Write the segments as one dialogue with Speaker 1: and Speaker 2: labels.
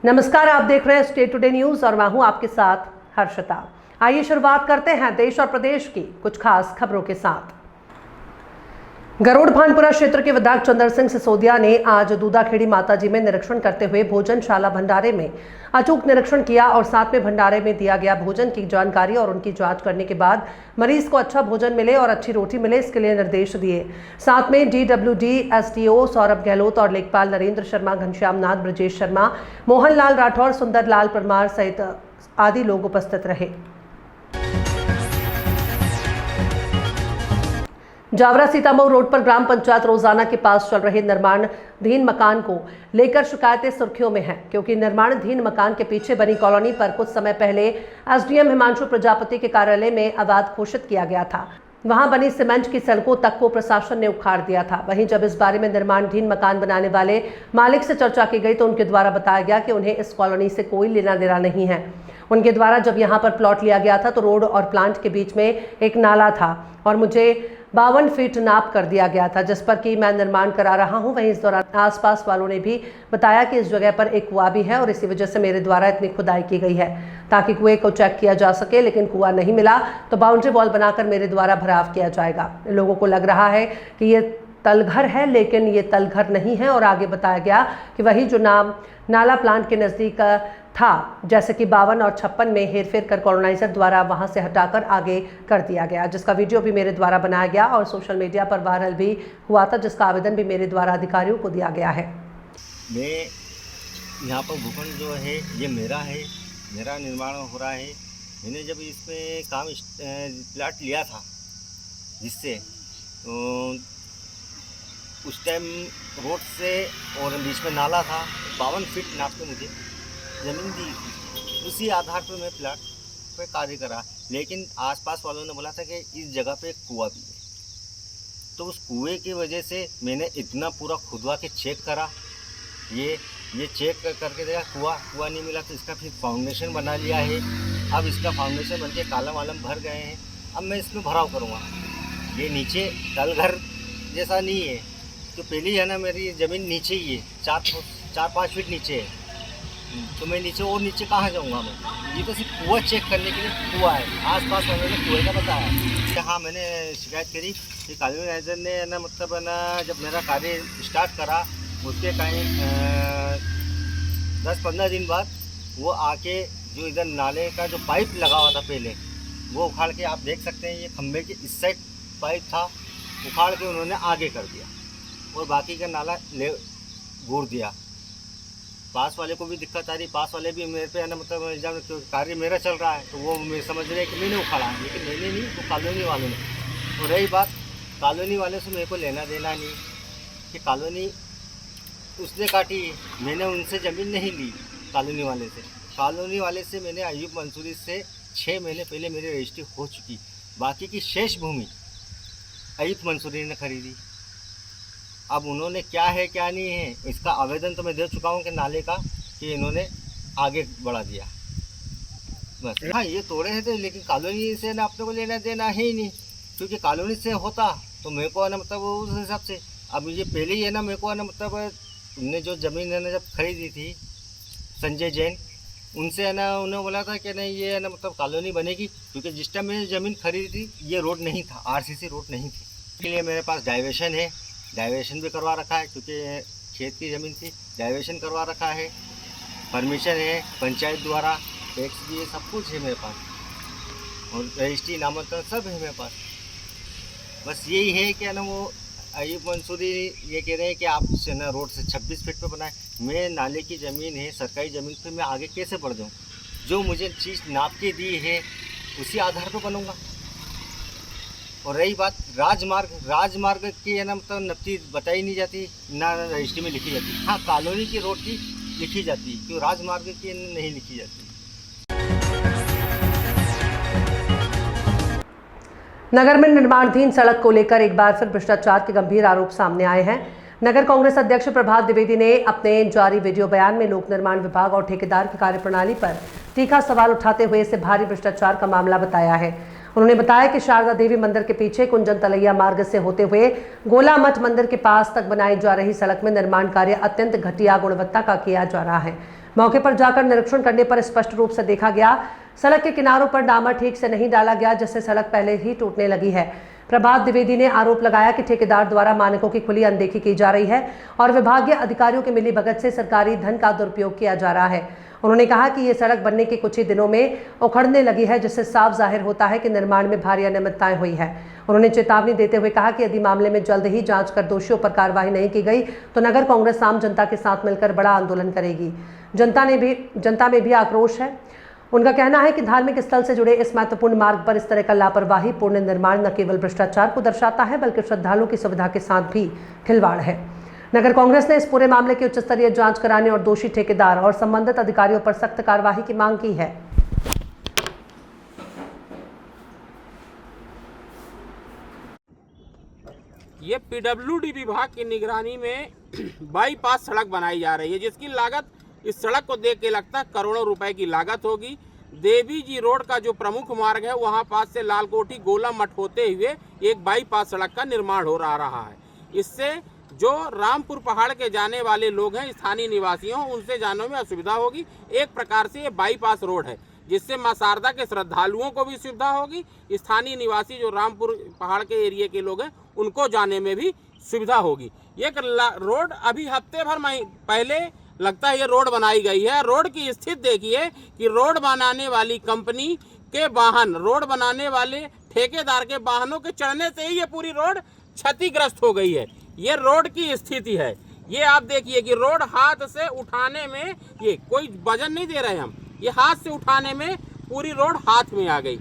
Speaker 1: नमस्कार, आप देख रहे हैं स्टेट टुडे न्यूज और मैं हूं आपके साथ हर्षिता। आइए शुरुआत करते हैं देश और प्रदेश की कुछ खास खबरों के साथ। गरुड़ भानपुरा क्षेत्र के विधायक चंद्र सिंह सिसोदिया ने आज दूधाखेड़ी माताजी में निरीक्षण करते हुए भोजनशाला भंडारे में अचूक निरीक्षण किया और साथ में भंडारे में दिया गया भोजन की जानकारी और उनकी जांच करने के बाद मरीज को अच्छा भोजन मिले और अच्छी रोटी मिले, इसके लिए निर्देश दिए। साथ में DWD SDO सौरभ गहलोत और लेखपाल नरेंद्र शर्मा, घनश्याम नाथ, ब्रजेश शर्मा, मोहनलाल राठौर, सुंदरलाल परमार सहित आदि लोग उपस्थित रहे। जावरा सीतामऊ रोड पर ग्राम पंचायत रोजाना के पास चल रहे निर्माणाधीन मकान को लेकर शिकायतें सुर्खियों में हैं, क्योंकि निर्माणाधीन मकान के पीछे बनी कॉलोनी पर कुछ समय पहले SDM हिमांशु प्रजापति के कार्यालय में अवैध घोषित किया गया था। वहां बनी सीमेंट की सड़कों तक को प्रशासन ने उखाड़ दिया था। वहीं जब इस बारे में निर्माणाधीन मकान बनाने वाले मालिक से चर्चा की गई तो उनके द्वारा बताया गया कि उन्हें इस कॉलोनी से कोई लेना देना नहीं है। उनके द्वारा जब यहां पर प्लॉट लिया गया था तो रोड और प्लांट के बीच में एक नाला था और मुझे 52 फीट नाप कर दिया गया था, जिस पर कि मैं निर्माण करा रहा हूं। वहीं इस दौरान आसपास वालों ने भी बताया कि इस जगह पर एक कुआं भी है और इसी वजह से मेरे द्वारा इतनी खुदाई की गई है ताकि कुएं को चेक किया जा सके, लेकिन कुआं नहीं मिला तो बाउंड्री वॉल बनाकर मेरे द्वारा भराव किया जाएगा। लोगों को लग रहा है कि ये तलघर है, लेकिन ये तलघर नहीं है। और आगे बताया गया कि वही जो नाम नाला प्लांट के नज़दीक था, जैसे कि 52 और 56 में हेरफेर कर कॉलोनाइजर द्वारा वहां से हटाकर आगे कर दिया गया, जिसका वीडियो भी मेरे द्वारा बनाया गया और सोशल मीडिया पर वायरल भी हुआ था, जिसका आवेदन भी मेरे द्वारा अधिकारियों को दिया गया है।
Speaker 2: मैं यहाँ पर भूखंड जो है ये मेरा है, मेरा निर्माण हो रहा है। मैंने जब इसमें काम प्लाट लिया था जिससे तो उस टाइम रोड से और बीच में नाला था, 52 फीट नाप के मुझे ज़मीन दी। उसी आधार पर मैं प्लाट पे कार्य करा, लेकिन आसपास वालों ने बोला था कि इस जगह पे एक कुआं भी है। तो उस कुएं की वजह से मैंने इतना पूरा खुदवा के चेक करा, ये चेक करके देखा कुआं नहीं मिला, तो इसका फिर फाउंडेशन बना लिया है। अब इसका फाउंडेशन बन के कालम वालम भर गए हैं। अब मैं इसमें भराव करूँगा। ये नीचे तलघर जैसा नहीं है, तो पहले है ना मेरी ज़मीन नीचे ही है, 4-5 फीट नीचे है, तो मैं नीचे और नीचे कहाँ जाऊँगा मैं। ये तो सिर्फ कुआं चेक करने के लिए कुआं है। आसपास वालों ने कुएं का बताया कि हाँ, मैंने शिकायत करी कि कॉलोनाइजर ने ना मतलब है ना जब मेरा कार्य स्टार्ट करा उसके कहीं 10-15 दिन बाद वो आके जो इधर नाले का जो पाइप लगा हुआ था पहले वो उखाड़ के, आप देख सकते हैं ये खम्भे के इस साइड पाइप था, उखाड़ के उन्होंने आगे कर दिया और बाकी का नाला घूर दिया। पास वाले को भी दिक्कत आ रही, पास वाले भी मेरे पे है ना मतलब इल्ज़ाम, कार्य मेरा चल रहा है तो वो मैं समझ रहे हैं कि मैंने उखाड़ा है, लेकिन मैंने नहीं, तो कॉलोनी वालों ने। और रही बात कॉलोनी वाले से मेरे को लेना देना नहीं कि कॉलोनी उसने काटी, मैंने उनसे ज़मीन नहीं ली। कॉलोनी वाले से, कॉलोनी वाले से मैंने अयूब मंसूरी से 6 महीने पहले मेरी रजिस्ट्री हो चुकी। बाकी की शेष भूमि अयूब मंसूरी ने खरीदी। अब उन्होंने क्या है क्या नहीं है इसका आवेदन तो मैं दे चुका हूँ कि नाले का, कि इन्होंने आगे बढ़ा दिया बस। हाँ, ये तोड़े हैं थे, लेकिन कॉलोनी से ना अपने को लेना देना है ही नहीं, क्योंकि कॉलोनी से होता तो मेरे को है ना मतलब उस हिसाब से। अब ये पहले ही है ना मेरे को है ना मतलब उनने जो ज़मीन है ना जब खरीदी थी संजय जैन, उनसे है ना उन्होंने बोला था कि नहीं ये है ना मतलब कॉलोनी बनेगी, क्योंकि जिस टाइम मैंने ज़मीन खरीदी थी ये रोड नहीं था, RCC रोड नहीं थी। इसके लिए मेरे पास डाइवर्शन है, डाइवर्शन भी करवा रखा है, क्योंकि खेत की ज़मीन थी, डाइवर्शन करवा रखा है, परमिशन है पंचायत द्वारा, टैक्स भी है, सब कुछ है मेरे पास और रजिस्ट्री नामांकन सब है मेरे पास। बस यही है कि ना वो अयूब मंसूरी ये कह रहे हैं कि आप से ना रोड से 26 फीट पे बनाए। मैं नाले की ज़मीन है, सरकारी ज़मीन पे मैं आगे कैसे बढ़ जाऊँ? जो मुझे चीज़ नाप के दी है उसी आधार पर बनूँगा। और रही बात राजमार्ग की है ना मतलब नक्ति बताई नहीं जाती, ना रजिस्ट्री में लिखी जाती। हाँ, कॉलोनी की रोड की लिखी जाती, क्यों राजमार्ग की नहीं लिखी जाती।
Speaker 1: नगर में निर्माणाधीन सड़क को लेकर एक बार फिर भ्रष्टाचार के गंभीर आरोप सामने आए हैं। नगर कांग्रेस अध्यक्ष प्रभात द्विवेदी ने अपने जारी वीडियो बयान में लोक निर्माण विभाग और ठेकेदार की कार्यप्रणाली पर तीखा सवाल उठाते हुए इसे भारी भ्रष्टाचार का मामला बताया है। उन्होंने बताया कि शारदा देवी मंदिर के पीछे कुंजन तलैया मार्ग से होते हुए गोला मठ मंदिर के पास तक बनाई जा रही सड़क में निर्माण कार्य अत्यंत घटिया गुणवत्ता का किया जा रहा है। मौके पर जाकर निरीक्षण करने पर स्पष्ट रूप से देखा गया सड़क के किनारों पर डामर ठीक से नहीं डाला गया, जिससे सड़क पहले ही टूटने लगी है। प्रभात द्विवेदी ने आरोप लगाया कि ठेकेदार द्वारा मानकों की खुली अनदेखी की जा रही है और विभागीय अधिकारियों की मिलीभगत से सरकारी धन का दुरुपयोग किया जा रहा है। उन्होंने कहा कि ये सड़क बनने के कुछ ही दिनों में उखड़ने लगी है, जिससे साफ जाहिर होता है कि निर्माण में भारी अनियमितताएं हुई है। उन्होंने चेतावनी देते हुए कहा कि यदि मामले में जल्द ही जांच कर दोषियों पर कार्रवाई नहीं की गई तो नगर कांग्रेस आम जनता के साथ मिलकर बड़ा आंदोलन करेगी। जनता में भी आक्रोश है। उनका कहना है कि धार्मिक स्थल से जुड़े इस महत्वपूर्ण मार्ग पर इस तरह का लापरवाही पूर्ण निर्माण न केवल भ्रष्टाचार को दर्शाता है बल्कि श्रद्धालुओं की सुविधा के साथ भी खिलवाड़ है। नगर कांग्रेस ने इस पूरे मामले की उच्च स्तरीय जांच कराने और दोषी ठेकेदार और संबंधित अधिकारियों पर सख्त कार्रवाई की मांग की है।
Speaker 3: ये पीडब्ल्यूडी विभाग की निगरानी में बाईपास सड़क बनाई जा रही है, जिसकी लागत इस सड़क को देख के लगता है करोड़ों रुपए की लागत होगी। देवी जी रोड का जो प्रमुख मार्ग है वहां पास से लालकोठी गोला मठ होते हुए एक बाईपास सड़क का निर्माण हो रहा है। इससे जो रामपुर पहाड़ के जाने वाले लोग हैं, स्थानीय निवासियों, उनसे जाने में असुविधा होगी। एक प्रकार से ये बाईपास रोड है, जिससे मां शारदा के श्रद्धालुओं को भी सुविधा होगी। स्थानीय निवासी जो रामपुर पहाड़ के एरिया के लोग हैं उनको जाने में भी सुविधा होगी। ये रोड अभी हफ्ते भर पहले लगता है ये रोड बनाई गई है। रोड की स्थिति देखिए कि रोड बनाने वाली कंपनी के वाहन, रोड बनाने वाले ठेकेदार के वाहनों के चढ़ने से ही ये पूरी रोड क्षतिग्रस्त हो गई है। ये रोड की स्थिति है। ये आप देखिए कि रोड हाथ से उठाने में, ये कोई वजन नहीं दे रहे हम, ये हाथ से उठाने में पूरी रोड हाथ में आ गई।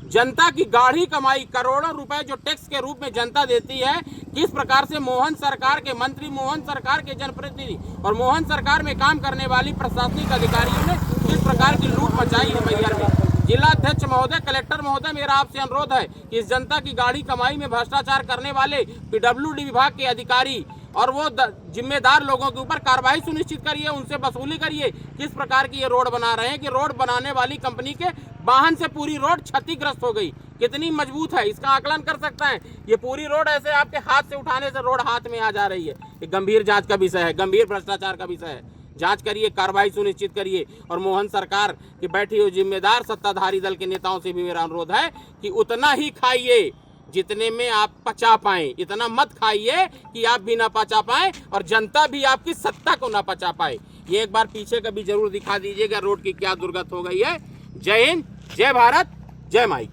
Speaker 3: जनता की गाढ़ी कमाई, करोड़ों रुपए जो टैक्स के रूप में जनता देती है, किस प्रकार से मोहन सरकार के मंत्री, मोहन सरकार के जनप्रतिनिधि और मोहन सरकार में काम करने वाली प्रशासनिक अधिकारियों ने किस प्रकार की लूट मचाई है मैहर में। जिलाध्यक्ष महोदय, कलेक्टर महोदय, मेरा आपसे अनुरोध है कि इस जनता की गाढ़ी कमाई में भ्रष्टाचार करने वाले पीडब्ल्यूडी विभाग के अधिकारी और वो जिम्मेदार लोगों के ऊपर कार्रवाई सुनिश्चित करिए, उनसे वसूली करिए। किस प्रकार की ये रोड बना रहे हैं कि रोड बनाने वाली कंपनी के वाहन से पूरी रोड क्षतिग्रस्त हो गई। कितनी मजबूत है इसका आकलन कर सकते हैं। ये पूरी रोड ऐसे आपके हाथ से उठाने से रोड हाथ में आ जा रही है। ये गंभीर जांच का विषय है, गंभीर भ्रष्टाचार का विषय है। जांच करिए, कार्रवाई सुनिश्चित करिए। और मोहन सरकार की बैठी हुई जिम्मेदार सत्ताधारी दल के नेताओं से भी मेरा अनुरोध है कि उतना ही खाइए जितने में आप पचा पाएं। इतना मत खाइए कि आप भी ना पचा पाएं और जनता भी आपकी सत्ता को ना पचा पाए। ये एक बार पीछे का भी जरूर दिखा दीजिएगा रोड की क्या दुर्गत हो गई है। जय हिंद, जय भारत, जय माई।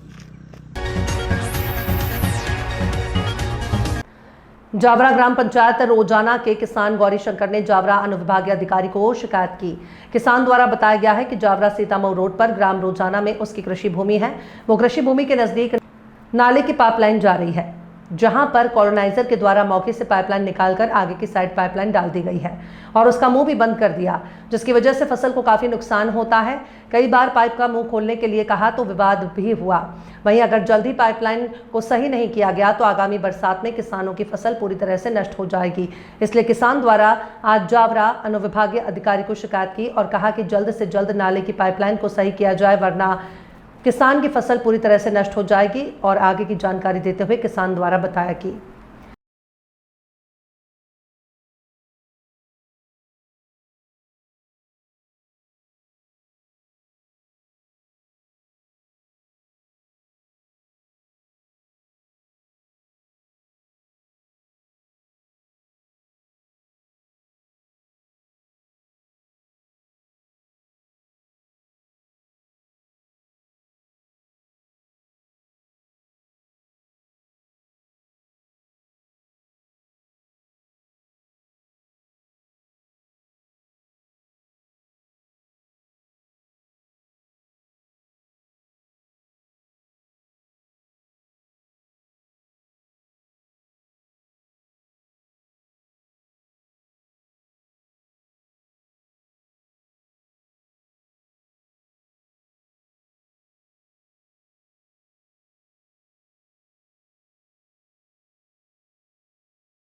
Speaker 1: जावरा ग्राम पंचायत रोजाना के किसान गौरी शंकर ने जावरा अनुविभागीय अधिकारी को शिकायत की। किसान द्वारा बताया गया है कि जावरा सीतामऊ रोड पर ग्राम रोजाना में उसकी कृषि भूमि है। वो कृषि भूमि के नजदीक नाले की पाइपलाइन जा रही है, जहां पर कॉलोनाइजर के द्वारा मौके से पाइपलाइन निकालकर आगे की साइड पाइपलाइन डाल दी गई है और उसका मुंह भी बंद कर दिया, जिसकी वजह से फसल को काफी नुकसान होता है। कई बार पाइप का मुंह खोलने के लिए कहा तो विवाद भी हुआ। वहीं अगर जल्द ही पाइपलाइन को सही नहीं किया गया तो आगामी बरसात में किसानों की फसल पूरी तरह से नष्ट हो जाएगी। इसलिए किसान द्वारा आज जावरा अनुविभागीय अधिकारी को शिकायत की और कहा कि जल्द से जल्द नाले की पाइपलाइन को सही किया जाए, वरना किसान की फसल पूरी तरह से नष्ट हो जाएगी। और आगे की जानकारी देते हुए किसान द्वारा बताया कि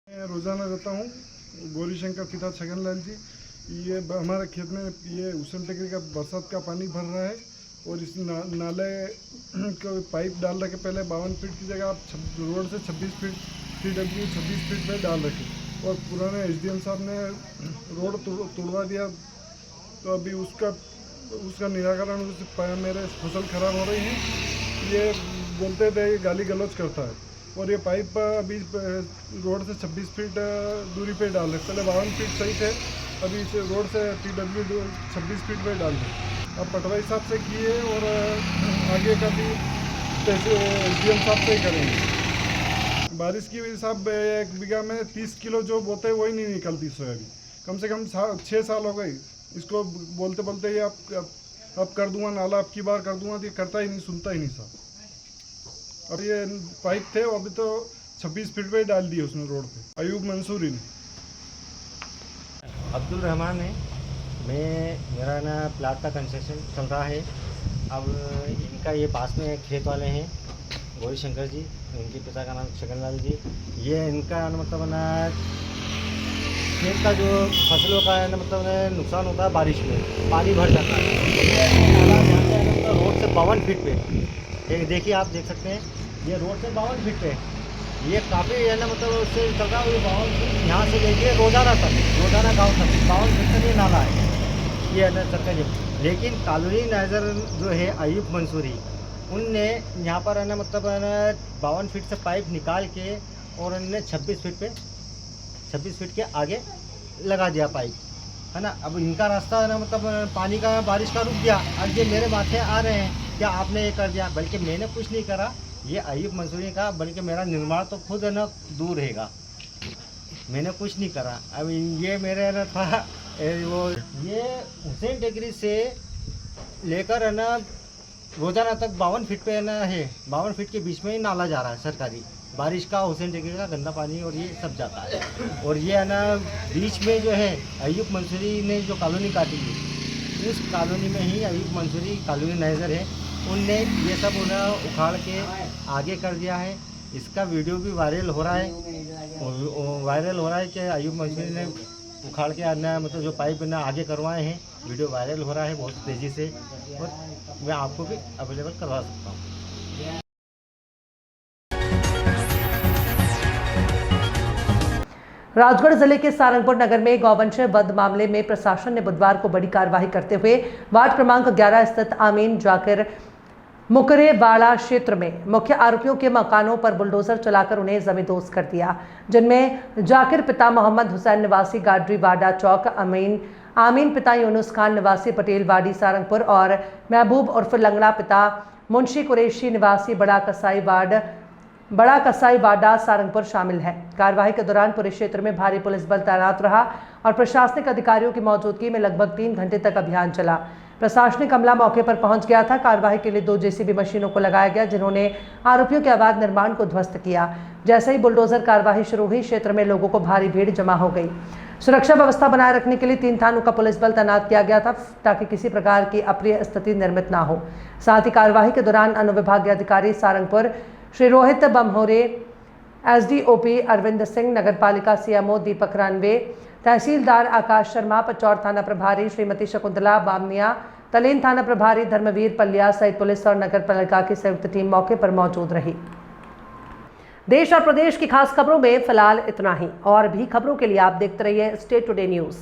Speaker 4: मैं रोज़ाना रहता हूँ गौरी शंकर पिता छगन लाल जी। ये हमारे खेत में ये उसल टेकरी का बरसात का पानी भर रहा है और इस नाले को पाइप डाल रखे। पहले 52 फीट की जगह आप रोड से 26 फीट TW 26 फीट में डाल रखे और पुराने SDM साहब ने रोड तोड़वा दिया तो अभी उसका निराकरण मेरे फसल खराब हो रही है। ये बोलते थे ये गाली गलौज करता है, और ये पाइप अभी रोड से 26 फीट दूरी पे डाल रहे, पहले 52 फीट सही थे, अभी इस रोड से PW 26 फीट पे डाल रहे। अब पटवाई साहब से किए और आगे का भी SDM साहब से ही करेंगे। बारिश की वजह साहब 1 बीघा में 30 किलो जो बोते वही नहीं निकलती सोयाबीन। कम से कम 6 साल हो गए इसको बोलते बोलते ये अब कर दूंगा नाला, अब की बार कर दूंगा, तो ये करता ही नहीं, सुनता ही नहीं साहब। अब ये पाइप थे अभी तो 26 फीट पे डाल दिए उसने रोड पे, अयूब मंसूरी ने।
Speaker 2: अब्दुल रहमान है, मेरा ना प्लाट का कंस्ट्रक्शन चल रहा है। अब इनका ये पास में खेत वाले हैं गौरी शंकर जी, इनके पिता का नाम छगनलाल जी। ये इनका मतलब ना खेत का जो फसलों का है ना मतलब नुकसान होता है, बारिश में पानी भर जाता है। मतलब रोड से 52 फीट पे, एक देखिए आप देख सकते हैं, ये रोड से 52 फीट पे ये काफ़ी है ना मतलब उससे चल रहा है। 52 फीट यहाँ से लेके रोजाना गाँव तक 52 फीट तक ये नाला है, ये है ना सरकारी। लेकिन कॉलोनी नाइजर जो है अयूब मंसूरी, उनने यहाँ पर है ना मतलब है ना 52 फीट से पाइप निकाल के और उन्होंने 26 फीट के आगे लगा दिया पाइप, है ना। अब इनका रास्ता है ना मतलब पानी का बारिश का रुक गया, अब ये मेरे माथे आ रहे हैं क्या आपने ये कर दिया, बल्कि मैंने कुछ नहीं करा, ये अयूब मंसूरी का, बल्कि मेरा निर्माण तो खुद है ना दूर रहेगा, मैंने कुछ नहीं करा। अब ये मेरे ना था वो ये हुसैन टेकरी से लेकर है ना रोजाना तक 52 फीट पे है ना 52 फीट के बीच में ही नाला जा रहा है सरकारी, बारिश का हुसैन टेकरी का गंदा पानी और ये सब जाता है। और ये है ना बीच में जो है अयूब मंसूरी ने जो कॉलोनी काटी है, उस कॉलोनी में ही अयूब मंसूरी कॉलोनी नाइजर है, उनने ये सब उन्हें उखाड़ के आगे कर दिया है। इसका वीडियो भी वायरल हो रहा है कि अयूब मंसूरी ने उखाड़ के आना मतलब जो पाइप ना आगे करवाए हैं, वीडियो वायरल हो रहा है बहुत तेज़ी से, और मैं आपको भी अवेलेबल करवा सकता हूँ।
Speaker 1: राजगढ़ जिले के सारंगपुर नगर में गौवंश वध मामले में प्रशासन ने बुधवार को बड़ी कार्रवाई करते हुए वार्ड क्रमांक 11 स्थित आमीन जाकिर मुकरेवाड़ा क्षेत्र में मुख्य आरोपियों के मकानों पर बुलडोजर चलाकर उन्हें जमींदोज कर दिया, जिनमें जाकिर पिता मोहम्मद हुसैन निवासी गाडरी वाडा चौक, आमीन पिता यूनुस खान निवासी पटेल वाडी सारंगपुर और महबूब उर्फ लंगड़ा पिता मुंशी कुरैशी निवासी बड़ा कसाई वाडा सारंगपुर शामिल है। कार्रवाई के दौरान पूरे क्षेत्र में भारी पुलिस बल तैनात रहा और प्रशासनिक अधिकारियों की मौजूदगी में लगभग 3 घंटे तक अभियान चला। प्रशासनिक अमला मौके पर पहुंच गया था। कार्रवाई के लिए 2 JCB मशीनों को लगाया गया, जिन्होंने आरोपियों के अवैध निर्माण को ध्वस्त किया। जैसे ही बुलडोजर कार्रवाई शुरू हुई, क्षेत्र में लोगों को भारी भीड़ जमा हो गई। सुरक्षा व्यवस्था बनाए रखने के लिए 3 थानों का पुलिस बल तैनात किया गया था, ताकि किसी प्रकार की अप्रिय स्थिति निर्मित ना हो। साथ ही कार्रवाई के दौरान अनुविभागीय अधिकारी सारंगपुर श्री रोहित बमहोरे, SDOP अरविंद सिंह, नगरपालिका CMO दीपक रानवे, तहसीलदार आकाश शर्मा, पचौर थाना प्रभारी श्रीमती शकुंतला बामनिया, तलेन थाना प्रभारी धर्मवीर पलिया सहित पुलिस और नगर पालिका की संयुक्त टीम मौके पर मौजूद रही। देश और प्रदेश की खास खबरों में फिलहाल इतना ही। और भी खबरों के लिए आप देखते रहिए स्टेट टुडे न्यूज़।